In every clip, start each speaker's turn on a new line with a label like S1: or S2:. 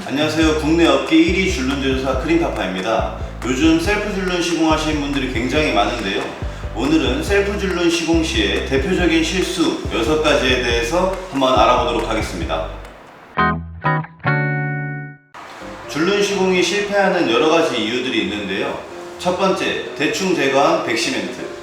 S1: 안녕하세요. 국내 업계 1위 줄눈 제조사 크림파파입니다. 요즘 셀프 줄눈 시공하시는 분들이 굉장히 많은데요. 오늘은 셀프 줄눈 시공 시의 대표적인 실수 6가지에 대해서 한번 알아보도록 하겠습니다. 줄눈 시공이 실패하는 여러가지 이유들이 있는데요. 첫 번째, 대충 제거한 백시멘트.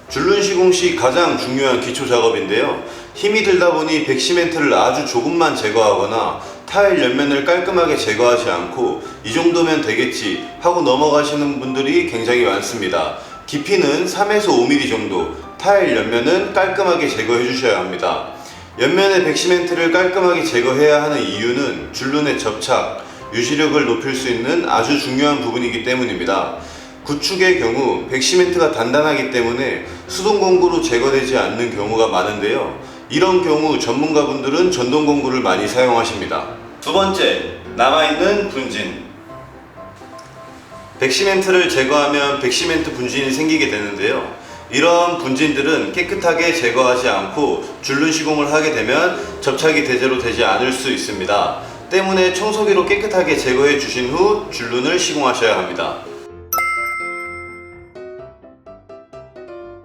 S1: 줄눈 시공 시 가장 중요한 기초 작업인데요. 힘이 들다 보니 백시멘트를 아주 조금만 제거하거나 타일 옆면을 깔끔하게 제거하지 않고 이 정도면 되겠지 하고 넘어가시는 분들이 굉장히 많습니다. 깊이는 3에서 5mm 정도, 타일 옆면은 깔끔하게 제거해 주셔야 합니다. 옆면의 백시멘트를 깔끔하게 제거해야 하는 이유는 줄눈의 접착, 유지력을 높일 수 있는 아주 중요한 부분이기 때문입니다. 구축의 경우 백시멘트가 단단하기 때문에 수동공구로 제거되지 않는 경우가 많은데요. 이런 경우 전문가분들은 전동공구를 많이 사용하십니다. 두 번째, 남아있는 분진. 백시멘트를 제거하면 백시멘트 분진이 생기게 되는데요. 이런 분진들은 깨끗하게 제거하지 않고 줄눈 시공을 하게 되면 접착이 제대로 되지 않을 수 있습니다. 때문에 청소기로 깨끗하게 제거해 주신 후 줄눈을 시공하셔야 합니다.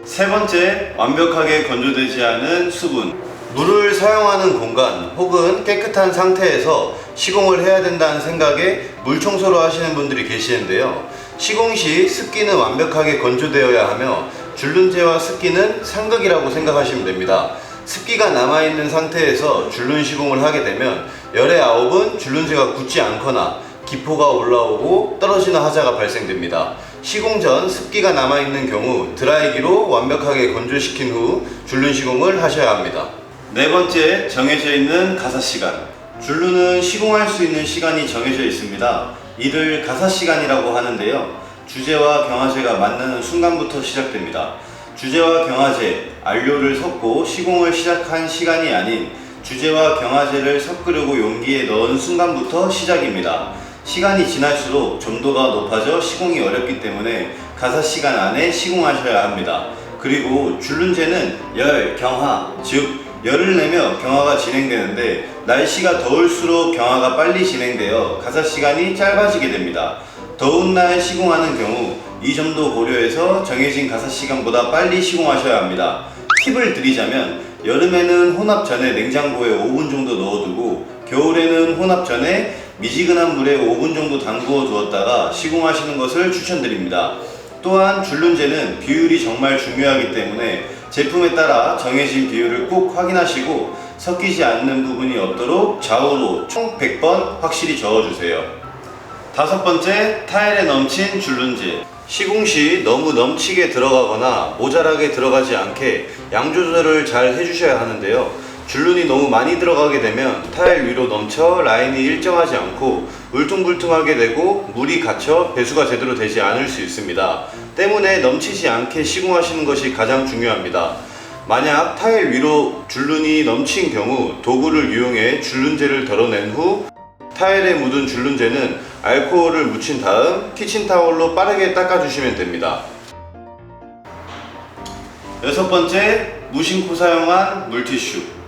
S1: 세 번째, 완벽하게 건조되지 않은 수분. 물을 사용하는 공간 혹은 깨끗한 상태에서 시공을 해야 된다는 생각에 물 청소를 하시는 분들이 계시는데요. 시공 시 습기는 완벽하게 건조되어야 하며 줄눈재와 습기는 상극이라고 생각하시면 됩니다. 습기가 남아있는 상태에서 줄눈 시공을 하게 되면 열의 아홉은 줄눈재가 굳지 않거나 기포가 올라오고 떨어지는 하자가 발생됩니다. 시공 전 습기가 남아있는 경우 드라이기로 완벽하게 건조시킨 후 줄눈 시공을 하셔야 합니다. 네 번째, 정해져 있는 가사시간. 줄눈은 시공할 수 있는 시간이 정해져 있습니다. 이를 가사시간이라고 하는데요. 주제와 경화제가 만나는 순간부터 시작됩니다. 주제와 경화제, 안료를 섞고 시공을 시작한 시간이 아닌 주제와 경화제를 섞으려고 용기에 넣은 순간부터 시작입니다. 시간이 지날수록 점도가 높아져 시공이 어렵기 때문에 가사시간 안에 시공하셔야 합니다. 그리고 줄눈재는 열, 경화, 즉 열을 내며 경화가 진행되는데 날씨가 더울수록 경화가 빨리 진행되어 가사시간이 짧아지게 됩니다. 더운 날 시공하는 경우 이 점도 고려해서 정해진 가사시간보다 빨리 시공하셔야 합니다. 팁을 드리자면 여름에는 혼합 전에 냉장고에 5분 정도 넣어두고 겨울에는 혼합 전에 미지근한 물에 5분 정도 담그어 두었다가 시공하시는 것을 추천드립니다. 또한 줄눈재는 비율이 정말 중요하기 때문에 제품에 따라 정해진 비율을 꼭 확인하시고 섞이지 않는 부분이 없도록 좌우로 총 100번 확실히 저어주세요. 다섯 번째, 타일에 넘친 줄눈재. 시공 시 너무 넘치게 들어가거나 모자라게 들어가지 않게 양 조절을 잘 해주셔야 하는데요. 줄눈이 너무 많이 들어가게 되면 타일 위로 넘쳐 라인이 일정하지 않고 울퉁불퉁하게 되고 물이 갇혀 배수가 제대로 되지 않을 수 있습니다. 때문에 넘치지 않게 시공하시는 것이 가장 중요합니다. 만약 타일 위로 줄눈이 넘친 경우 도구를 이용해 줄눈재를 덜어낸 후 타일에 묻은 줄눈재는 알코올을 묻힌 다음 키친타올로 빠르게 닦아주시면 됩니다. 여섯 번째, 무심코 사용한 물티슈.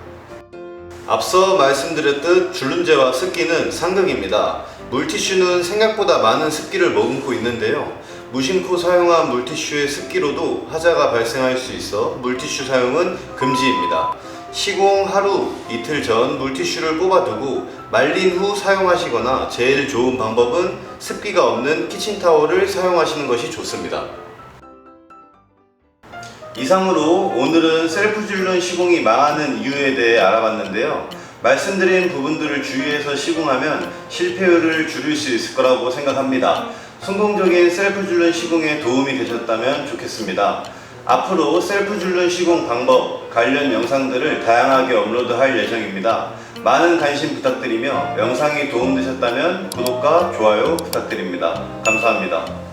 S1: 앞서 말씀드렸듯 줄눈재와 습기는 상극입니다. 물티슈는 생각보다 많은 습기를 머금고 있는데요. 무심코 사용한 물티슈의 습기로도 하자가 발생할 수 있어 물티슈 사용은 금지입니다. 시공 하루, 이틀 전 물티슈를 뽑아두고 말린 후 사용하시거나 제일 좋은 방법은 습기가 없는 키친타올을 사용하시는 것이 좋습니다. 이상으로 오늘은 셀프 줄눈 시공이 망하는 이유에 대해 알아봤는데요. 말씀드린 부분들을 주의해서 시공하면 실패율을 줄일 수 있을 거라고 생각합니다. 성공적인 셀프 줄눈 시공에 도움이 되셨다면 좋겠습니다. 앞으로 셀프 줄눈 시공 방법, 관련 영상들을 다양하게 업로드할 예정입니다. 많은 관심 부탁드리며 영상이 도움되셨다면 구독과 좋아요 부탁드립니다. 감사합니다.